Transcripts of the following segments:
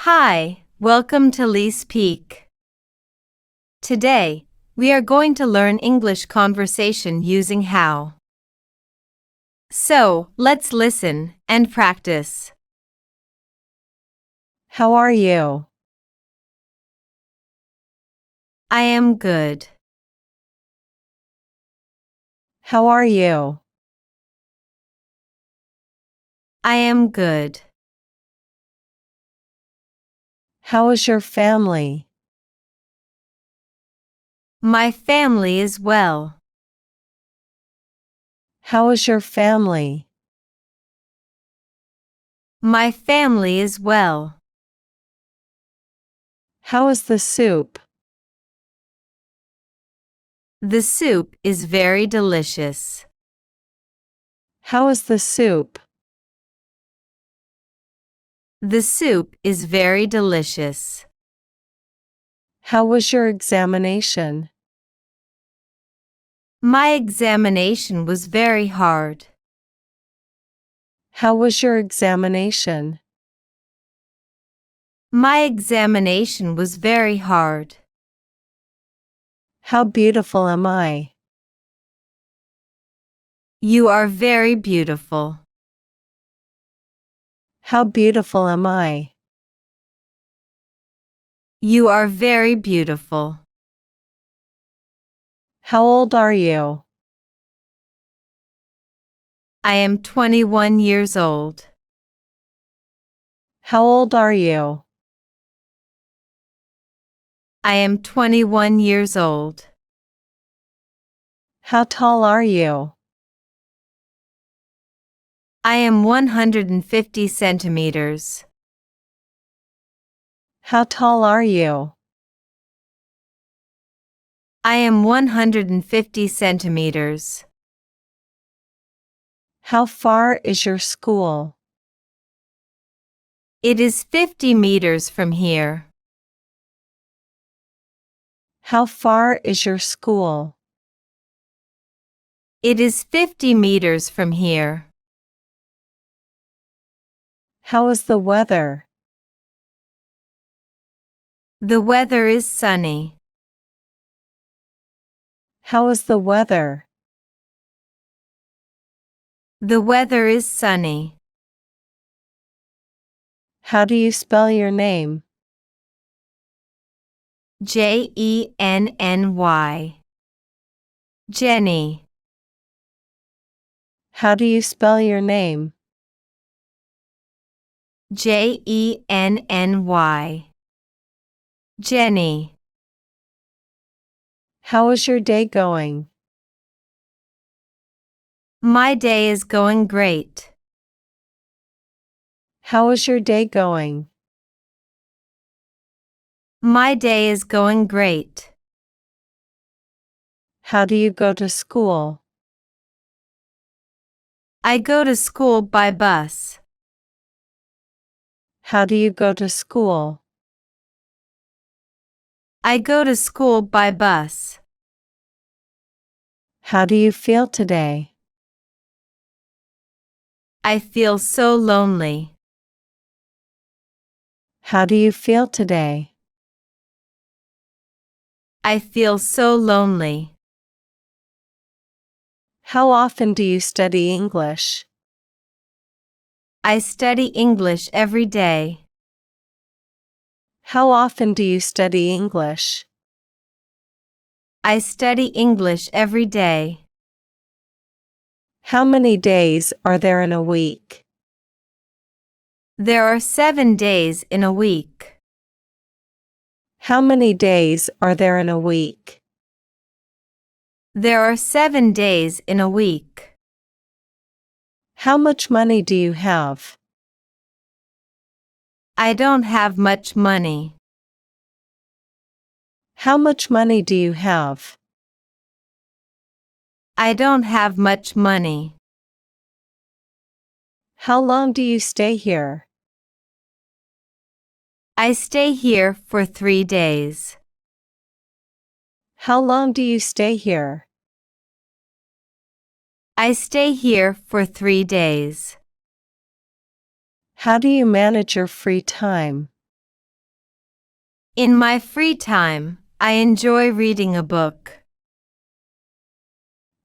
Hi, welcome to Lee's Peak. Today, we are going to learn English conversation using how. So, let's listen and practice. How are you? I am good. How are you? I am good. How is your family? My family is well. How is your family? My family is well. How is the soup? The soup is very delicious. How is the soup? The soup is very delicious. How was your examination? My examination was very hard. How was your examination? My examination was very hard. How beautiful am I? You are very beautiful. How beautiful am I? You are very beautiful. How old are you? I am 21 years old. How old are you? I am 21 years old. How tall are you? I am 150 centimeters. How tall are you? I am 150 centimeters. How far is your school? It is 50 meters from here. How far is your school? It is 50 meters from here. How is the weather? The weather is sunny. How is the weather? The weather is sunny. How do you spell your name? Jenny. Jenny. How do you spell your name? Jenny. Jenny. How is your day going? My day is going great. How is your day going? My day is going great. How do you go to school? I go to school by bus. How do you go to school? I go to school by bus. How do you feel today? I feel so lonely. How do you feel today? I feel so lonely. How often do you study English? I study English every day. How often do you study English? I study English every day. How many days are there in a week? There are 7 days in a week. How many days are there in a week? There are 7 days in a week. How much money do you have? I don't have much money. How much money do you have? I don't have much money. How long do you stay here? I stay here for 3 days. How long do you stay here? I stay here for 3 days. How do you manage your free time? In my free time, I enjoy reading a book.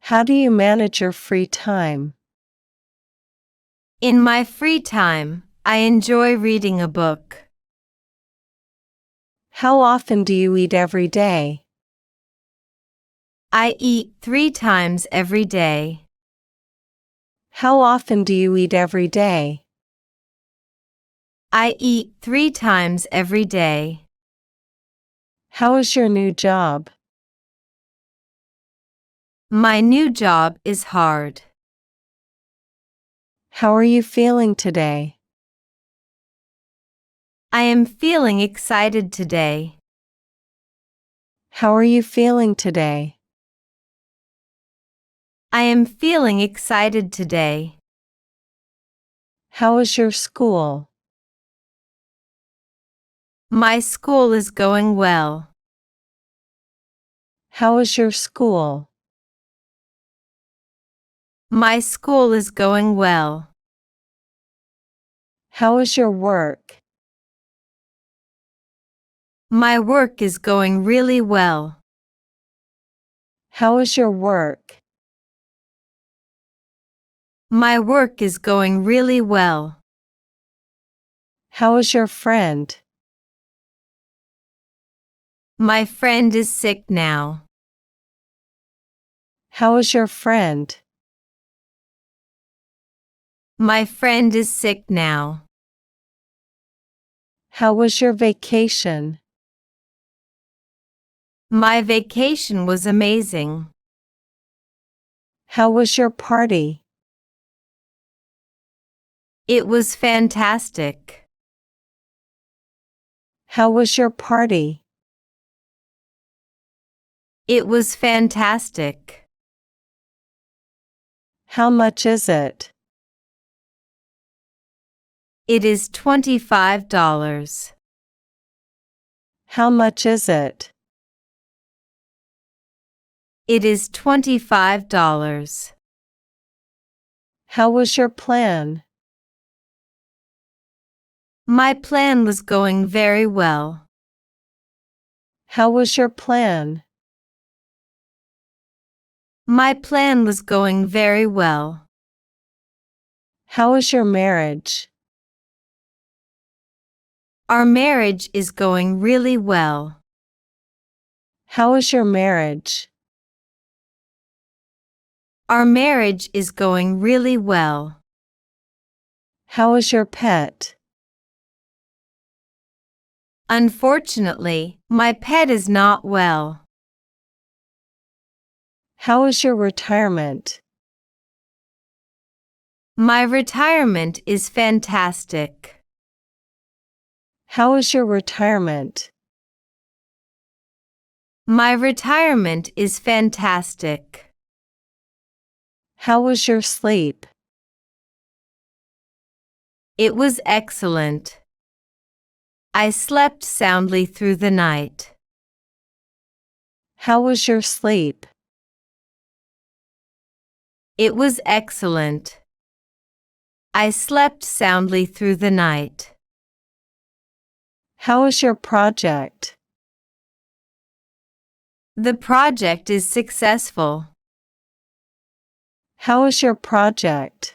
How do you manage your free time? In my free time, I enjoy reading a book. How often do you eat every day? I eat 3 times every day. How often do you eat every day? I eat 3 times every day. How is your new job? My new job is hard. How are you feeling today? I am feeling excited today. How are you feeling today? I am feeling excited today. How is your school? My school is going well. How is your school? My school is going well. How is your work? My work is going really well. How is your work? My work is going really well. How is your friend? My friend is sick now. How is your friend? My friend is sick now. How was your vacation? My vacation was amazing. How was your party? It was fantastic. How was your party? It was fantastic. How much is it? It is $25. How much is it? It is $25. How was your plan? My plan was going very well. How was your plan? My plan was going very well. How is your marriage? Our marriage is going really well. How is your marriage? Our marriage is going really well. How is your pet? Unfortunately, my pet is not well. How is your retirement? My retirement is fantastic. How is your retirement? My retirement is fantastic. How was your sleep? It was excellent. I slept soundly through the night. How was your sleep? It was excellent. I slept soundly through the night. How is your project? The project is successful. How is your project?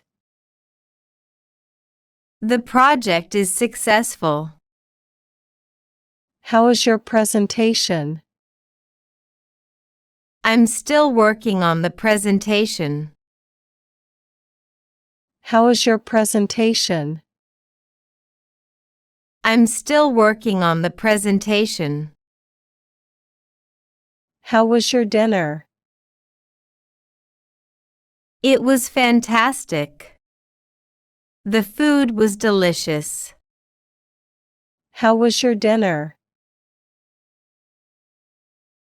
The project is successful. How is your presentation? I'm still working on the presentation. How is your presentation? I'm still working on the presentation. How was your dinner? It was fantastic. The food was delicious. How was your dinner?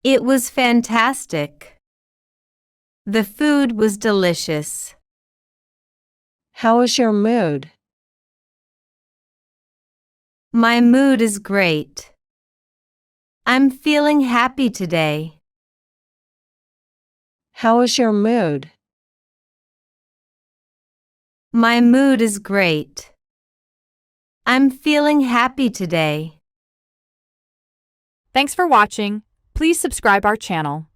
It was fantastic. The food was delicious. How is your mood? My mood is great. I'm feeling happy today. How is your mood? My mood is great. I'm feeling happy today. Thanks for watching. Please subscribe our channel.